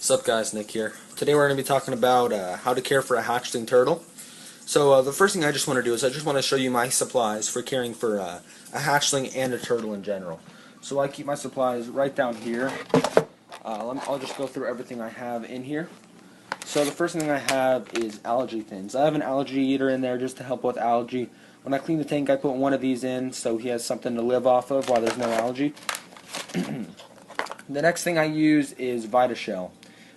What's up guys, Nick here. Today we're going to be talking about how to care for a hatchling turtle. So the first thing I just want to do is I just want to show you my supplies for caring for a hatchling and a turtle in general. So I keep my supplies right down here. I'll just go through everything I have in here. So the first thing I have is algae thins. I have an algae eater in there just to help with algae. When I clean the tank I put one of these in so he has something to live off of while there's no algae. The next thing I use is VitaShell.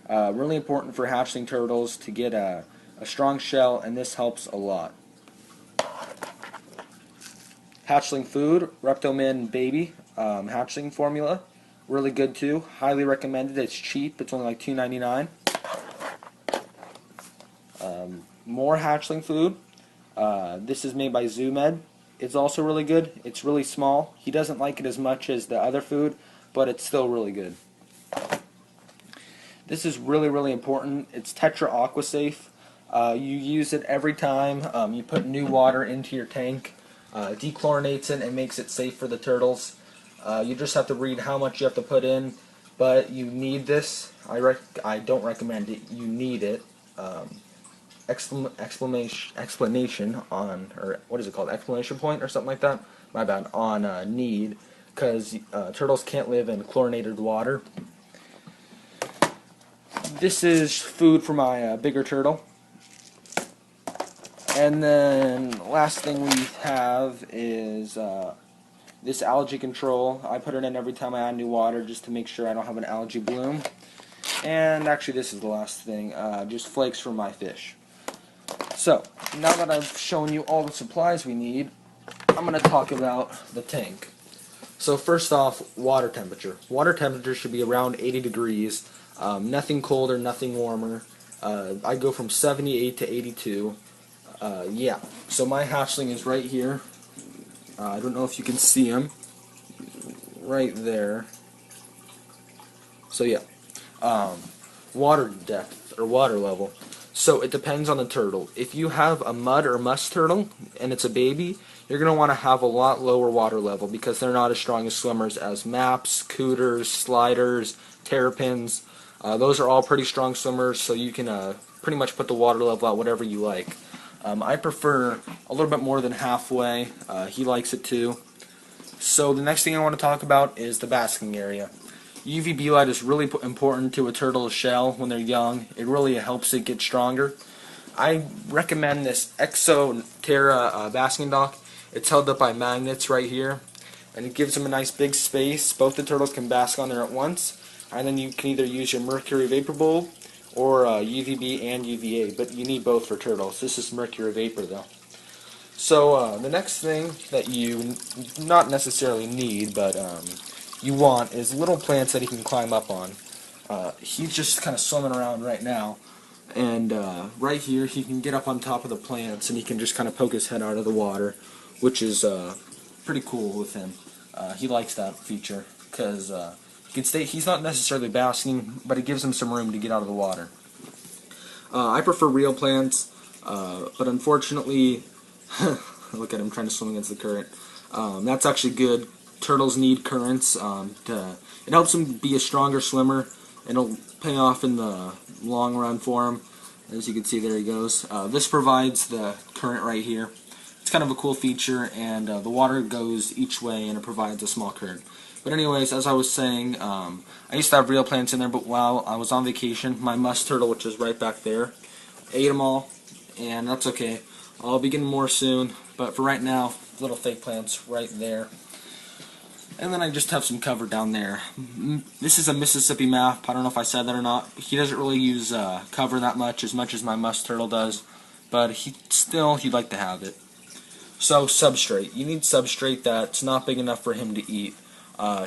Really important for hatchling turtles to get a strong shell, and this helps a lot. Hatchling Food, Reptilman Baby hatchling formula, really good too. Highly recommended. It's cheap. It's only like $2.99. More Hatchling Food. This is made by ZooMed. It's also really good. It's really small. He doesn't like it as much as the other food, but it's still really good. This is really important. It's Tetra Aqua Safe. You use it every time you put new water into your tank. Dechlorinates it and makes it safe for the turtles. You just have to read how much you have to put in, but you need this. I don't recommend it. You need it. Explanation on, or what is it called? Exclamation point or something like that. My bad. On need, because turtles can't live in chlorinated water. This is food for my bigger turtle. And then last thing we have is this Algae Control. I put it in every time I add new water just to make sure I don't have an algae bloom. And actually this is the last thing, just flakes for my fish. So, now that I've shown you all the supplies we need, I'm going to talk about the tank. So first off, water temperature. Water temperature should be around 80 degrees. Nothing colder, nothing warmer. I go from 78 to 82. Yeah, so my hatchling is right here. I don't know if you can see him. Right there. So yeah, water depth, or water level. So it depends on the turtle. If you have a mud or musk turtle, and it's a baby, you're going to want to have a lot lower water level because they're not as strong as swimmers as maps, cooters, sliders, terrapins. Those are all pretty strong swimmers, so you can pretty much put the water level at whatever you like. I prefer a little bit more than halfway. He likes it too. So the next thing I want to talk about is the basking area. UVB light is really important to a turtle's shell when they're young. It really helps it get stronger. I recommend this Exoterra basking dock. It's held up by magnets right here, and it gives them a nice big space. Both the turtles can bask on there at once, and then you can either use your mercury vapor bulb or UVB and UVA, but you need both for turtles. This is mercury vapor though. So the next thing that you not necessarily need, but you want is little plants that he can climb up on. He's just kind of swimming around right now, and right here he can get up on top of the plants and he can just kind of poke his head out of the water, which is pretty cool with him. He likes that feature because he can stay. He's not necessarily basking, but it gives him some room to get out of the water. I prefer real plants, but unfortunately, look at him trying to swim against the current. That's actually good. Turtles need currents. It helps them be a stronger swimmer. It'll pay off in the long run for him. As you can see, there he goes. This provides the current right here. It's kind of a cool feature, and the water goes each way, and it provides a small current. But anyways, as I was saying, I used to have real plants in there, but while I was on vacation, my musk turtle, which is right back there, ate them all, and that's okay. I'll be getting more soon, but for right now, little fake plants right there. And then I just have some cover down there. This is a Mississippi map. I don't know if I said that or not. He doesn't really use cover that much as my musk turtle does, but he'd like to have it. So substrate. You need substrate that's not big enough for him to eat.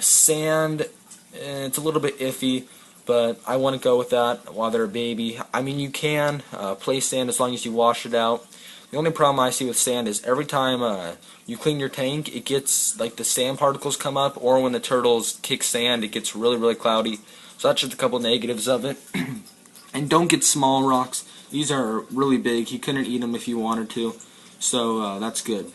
Sand, it's a little bit iffy, but I want to go with that while they're a baby. I mean, you can place sand as long as you wash it out. The only problem I see with sand is every time you clean your tank, it gets, like, the sand particles come up, or when the turtles kick sand, it gets really cloudy. So that's just a couple negatives of it. And don't get small rocks. These are really big. He couldn't eat them if he wanted to, so that's good.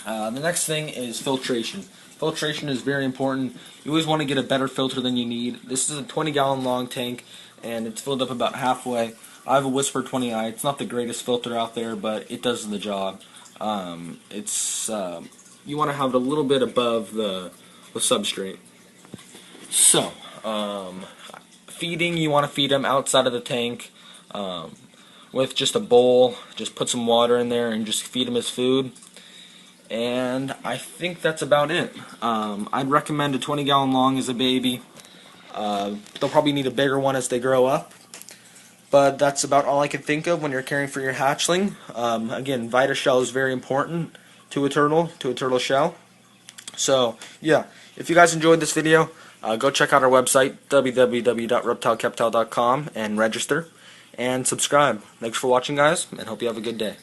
The next thing is filtration. Filtration is very important. You always want to get a better filter than you need. This is a 20-gallon long tank, and it's filled up about halfway. I have a Whisper 20i. It's not the greatest filter out there, but it does the job. You want to have it a little bit above the substrate. So, feeding, you want to feed them outside of the tank with just a bowl. Just put some water in there and just feed them as food. And I think that's about it. I'd recommend a 20-gallon long as a baby. They'll probably need a bigger one as they grow up. But that's about all I can think of when you're caring for your hatchling. Again, VitaShell is very important to a turtle shell. So, yeah, if you guys enjoyed this video, go check out our website, www.reptilekeptile.com, and register and subscribe. Thanks for watching, guys, and hope you have a good day.